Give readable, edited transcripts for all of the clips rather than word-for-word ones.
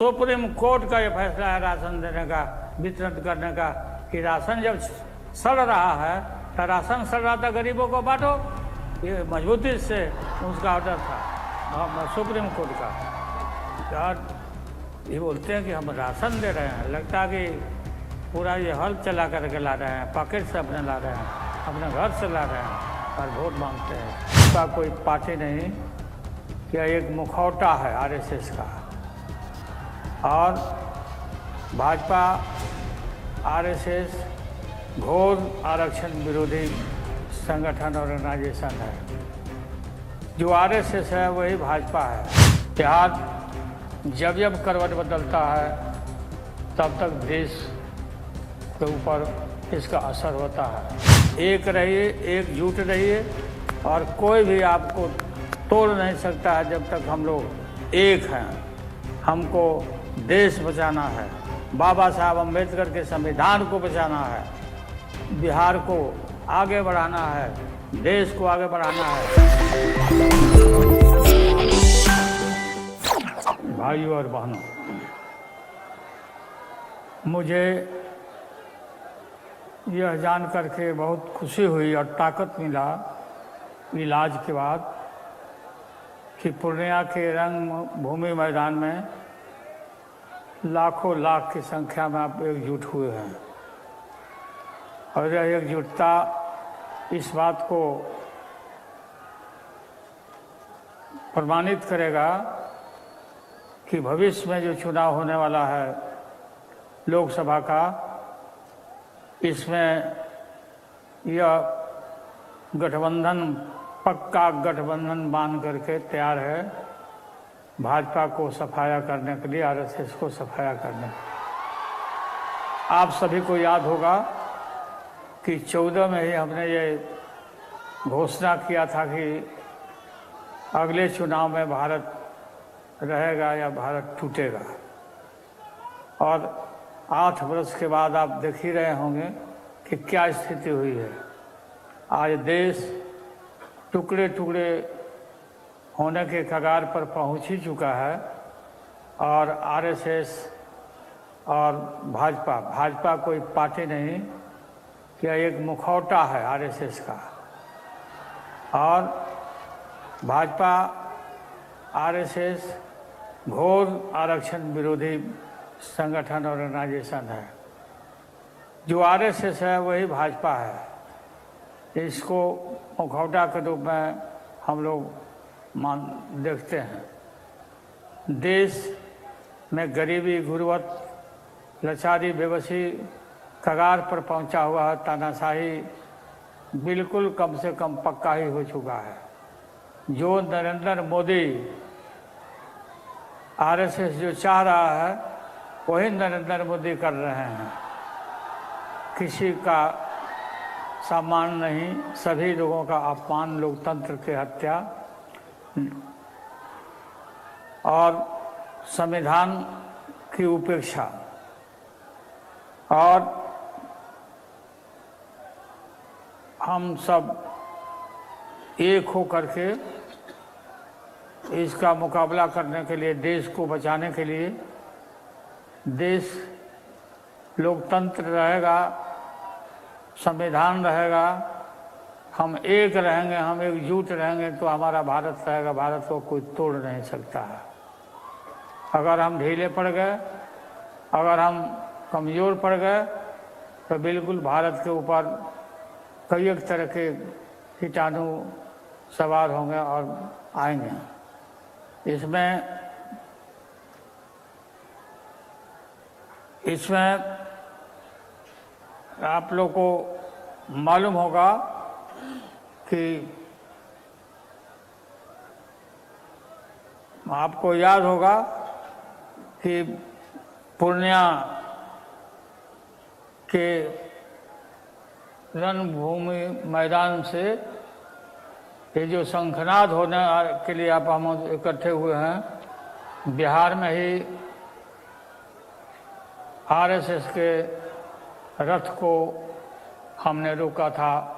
Supreme court का ये फैसला है राशन देने का, वितरण करने का, कि राशन जब सड़ रहा है तो राशन सड़ रहा था, गरीबों को बांटो। ये मजबूती से उसका ऑर्डर था सुप्रीम कोर्ट का। यार ये बोलते हैं कि हम राशन दे रहे हैं, लगता है कि पूरा ये हल चला करके ला रहे हैं, पॉकेट से अपने ला रहे हैं, अपने घर से ला रहे हैं और वोट मांगते हैं। इसका कोई पार्टी नहीं, यह एक मुखौटा है आरएसएस का। और भाजपा आरएसएस घोर आरक्षण विरोधी संगठन और ऑर्गेनाइजेशन है। जो आरएसएस है वही भाजपा है। बिहार जब जब करवट बदलता है तब तक देश के ऊपर इसका असर होता है। एक रहिए, एकजुट रहिए और कोई भी आपको तोड़ नहीं सकता है जब तक हम लोग एक हैं। हमको देश बचाना है, बाबा साहब अम्बेडकर के संविधान को बचाना है, बिहार को आगे बढ़ाना है, देश को आगे बढ़ाना है। भाइयों और बहनों, मुझे यह जान करके बहुत खुशी हुई और ताकत मिला इलाज के बाद कि पूर्णिया के रंग भूमि मैदान में लाखों लाख की संख्या में आप एकजुट हुए हैं। और यह एकजुटता इस बात को प्रमाणित करेगा कि भविष्य में जो चुनाव होने वाला है लोकसभा का, इसमें यह गठबंधन पक्का गठबंधन बांध करके तैयार है भाजपा को सफाया करने के लिए, आरएसएस को सफाया करने। आप सभी को याद होगा कि 14 में ही हमने ये घोषणा किया था कि अगले चुनाव में भारत रहेगा या भारत टूटेगा। और 8 वर्ष के बाद आप देख ही रहे होंगे कि क्या स्थिति हुई है। आज देश टुकड़े टुकड़े होने के कगार पर पहुंच ही चुका है। और आरएसएस और भाजपा कोई पार्टी नहीं, यह एक मुखौटा है आरएसएस का। और भाजपा आरएसएस घोर आरक्षण विरोधी संगठन और ऑर्गेनाइजेशन है। जो आरएसएस है वही भाजपा है। इसको मुखौटा के रूप में हम लोग देखते हैं। देश में गरीबी, गुर्बत, लाचारी, बेबसी कगार पर पहुंचा हुआ है। तानाशाही बिल्कुल कम से कम पक्का ही हो चुका है। जो नरेंद्र मोदी आरएसएस जो चाह रहा है वही नरेंद्र मोदी कर रहे हैं। किसी का सम्मान नहीं, सभी लोगों का अपमान, लोकतंत्र की हत्या और संविधान की उपेक्षा। और हम सब एक हो करके इसका मुकाबला करने के लिए, देश को बचाने के लिए, देश लोकतंत्र रहेगा, संविधान रहेगा, हम एक रहेंगे, हम एकजुट रहेंगे तो हमारा भारत रहेगा। भारत को कोई तोड़ नहीं सकता है। अगर हम ढीले पड़ गए, अगर हम कमज़ोर पड़ गए तो बिल्कुल भारत के ऊपर कई एक तरह के कीटाणु सवार होंगे और आएंगे। इसमें आप लोग को मालूम होगा कि आपको याद होगा कि पूर्णिया के रणभूमि मैदान से ये जो शंखनाद होने के लिए आप हम इकट्ठे हुए हैं, बिहार में ही आरएसएस के रथ को हमने रोका था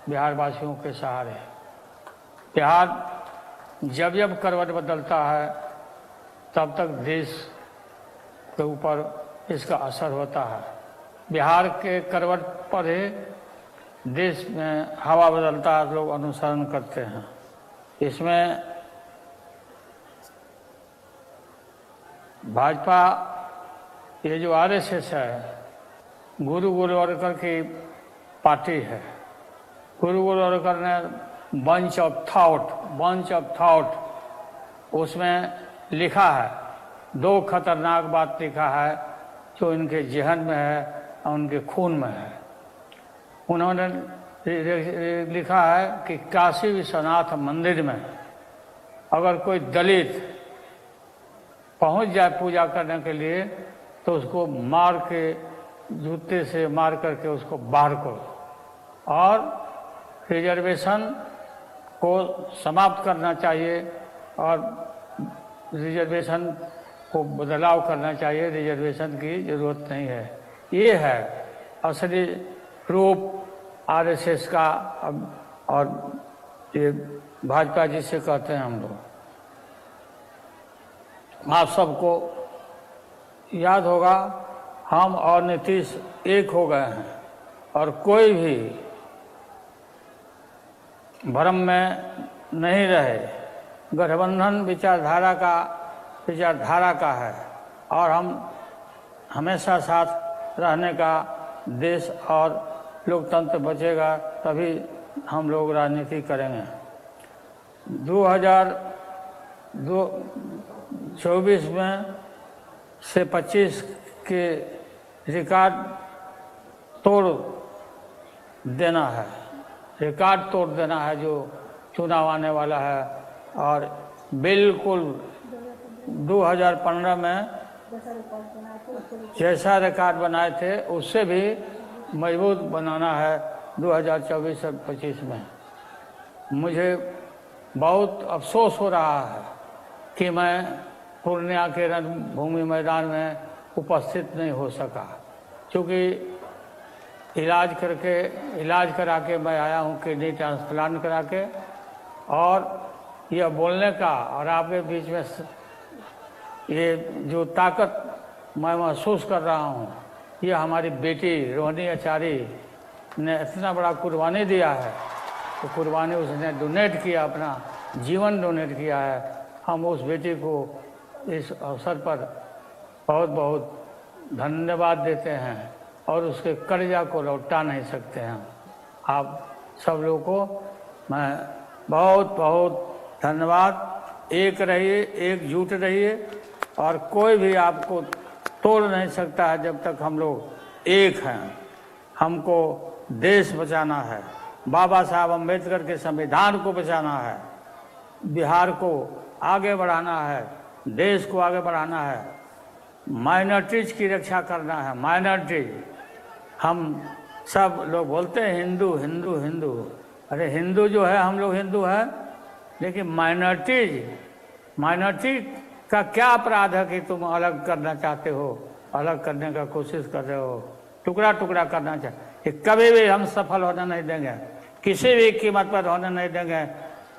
बिहार वासियों के सहारे। बिहार जब जब करवट बदलता है तब तक देश के ऊपर इसका असर होता है। बिहार के करवट पर ही देश में हवा बदलता है, लोग अनुसरण करते हैं। इसमें भाजपा, ये जो आरएसएस है, गुरु गोरवलकर की पार्टी है। गुरु गोरवलकर ने बंच ऑफ थॉट उसमें लिखा है, 2 खतरनाक बात लिखा है जो इनके जहन में है और उनके खून में है। उन्होंने लिखा है कि काशी विश्वनाथ मंदिर में अगर कोई दलित पहुंच जाए पूजा करने के लिए तो उसको मार के, जूते से मार करके उसको बाहर करो और रिजर्वेशन को समाप्त करना चाहिए और रिजर्वेशन को बदलाव करना चाहिए। रिजर्वेशन की ज़रूरत नहीं है। ये है असली रूप आरएसएस का और ये भाजपा जिसे कहते हैं हम लोग। आप सबको याद होगा, हम और नीतीश एक हो गए हैं और कोई भी भ्रम में नहीं रहे। गठबंधन विचारधारा का है और हम हमेशा साथ रहने का, देश और लोकतंत्र बचेगा तभी हम लोग राजनीति करेंगे। 2024 में से 25 के रिकॉर्ड तोड़ देना है जो चुनाव आने वाला है। और बिल्कुल 2015 में जैसा रिकॉर्ड बनाए थे उससे भी मजबूत बनाना है 2024 और 25 में। मुझे बहुत अफसोस हो रहा है कि मैं पूर्णिया के रणभूमि मैदान में उपस्थित नहीं हो सका, क्योंकि इलाज करा के मैं आया हूँ, किडनी ट्रांसप्लांट करा के। और यह बोलने का और आपके बीच में ये जो ताकत मैं महसूस कर रहा हूँ, यह हमारी बेटी रोहिणी आचार्य ने इतना बड़ा कुर्बानी दिया है। तो कुर्बानी उसने डोनेट किया, अपना जीवन डोनेट किया है। हम उस बेटी को इस अवसर पर बहुत बहुत धन्यवाद देते हैं और उसके कर्जा को लौटा नहीं सकते हैं। आप सब लोगों को मैं बहुत बहुत धन्यवाद। एक रहिए, एकजुट रहिए और कोई भी आपको तोड़ नहीं सकता है जब तक हम लोग एक हैं। हमको देश बचाना है, बाबा साहब अम्बेडकर के संविधान को बचाना है, बिहार को आगे बढ़ाना है, देश को आगे बढ़ाना है, माइनॉरिटीज की रक्षा करना है। माइनॉरिटीज, हम सब लोग बोलते हैं हिंदू हिंदू हिंदू, अरे हिंदू जो है हम लोग हिंदू हैं, लेकिन माइनॉरिटी का क्या अपराध है कि तुम अलग करना चाहते हो, अलग करने का कोशिश कर रहे हो, टुकड़ा टुकड़ा करना चाहते। कभी भी हम सफल होने नहीं देंगे, किसी भी कीमत पर होने नहीं देंगे।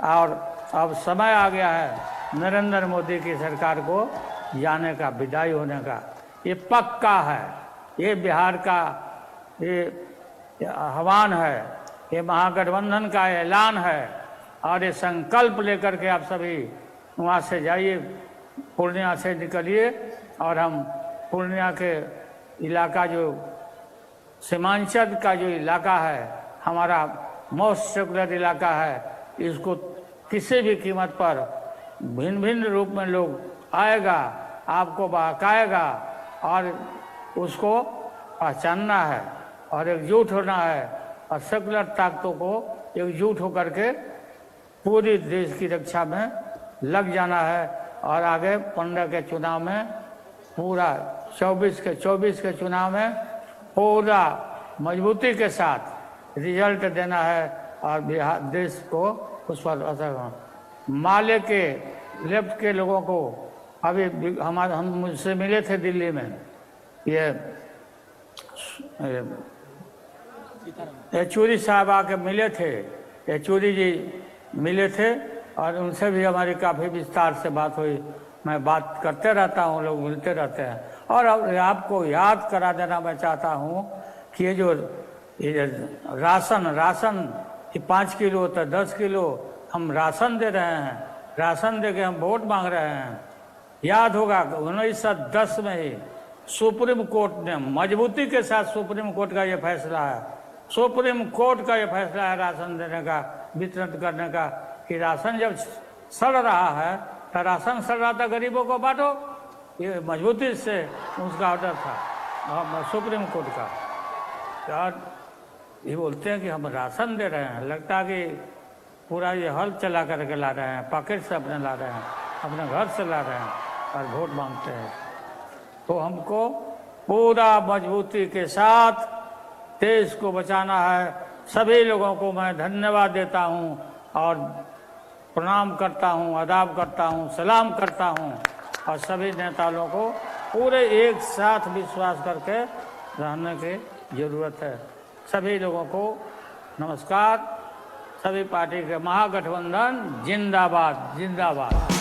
और अब समय आ गया है नरेंद्र मोदी की सरकार को जाने का, विदाई होने का। ये पक्का है, ये बिहार का ये आह्वान है, ये महागठबंधन का ऐलान है। और ये संकल्प लेकर के आप सभी वहाँ से जाइए, पूर्णिया से निकलिए और हम पूर्णिया के इलाका जो सीमांचल का जो इलाका है, हमारा मोस्ट सेकुलर इलाका है, इसको किसी भी कीमत पर भिन्न भिन्न रूप में लोग आएगा, आपको बहकाएगा और उसको पहचानना है और एकजुट होना है और सेकुलर ताकतों को एकजुट होकर के पूरी देश की रक्षा में लग जाना है। और आगे 15 के चुनाव में पूरा 24 के चुनाव में पूरा मजबूती के साथ रिजल्ट देना है और बिहार देश को उस पर असर। माले के लेफ्ट के लोगों को अभी हम मुझसे मिले थे दिल्ली में, ये येचूरी साहब आके मिले थे, येचूरी जी मिले थे और उनसे भी हमारी काफ़ी विस्तार से बात हुई। मैं बात करते रहता हूँ, लोग मिलते रहते हैं। और अब आपको याद करा देना मैं चाहता हूँ कि ये राशन ये 5 किलो होता है, 10 किलो हम राशन दे रहे हैं, राशन दे के हम वोट मांग रहे हैं। याद होगा 1910 में ही सुप्रीम कोर्ट ने मजबूती के साथ, सुप्रीम कोर्ट का ये फैसला है, सुप्रीम कोर्ट का ये फैसला है राशन देने का, वितरण करने का, कि राशन जब सड़ रहा है तो राशन सड़ रहा था, गरीबों को बांटो। ये मजबूती से उसका ऑर्डर था सुप्रीम कोर्ट का। यार ये बोलते हैं कि हम राशन दे रहे हैं, लगता है कि पूरा ये हल चला करके ला रहे हैं, पॉकेट से अपने ला रहे हैं, अपने घर से ला रहे हैं और वोट मांगते हैं। तो हमको पूरा मजबूती के साथ देश को बचाना है। सभी लोगों को मैं धन्यवाद देता हूं और प्रणाम करता हूं, आदाब करता हूं, सलाम करता हूं। और सभी नेताओं को पूरे एक साथ विश्वास करके रहने की जरूरत है। सभी लोगों को नमस्कार। सभी पार्टी के महागठबंधन जिंदाबाद जिंदाबाद।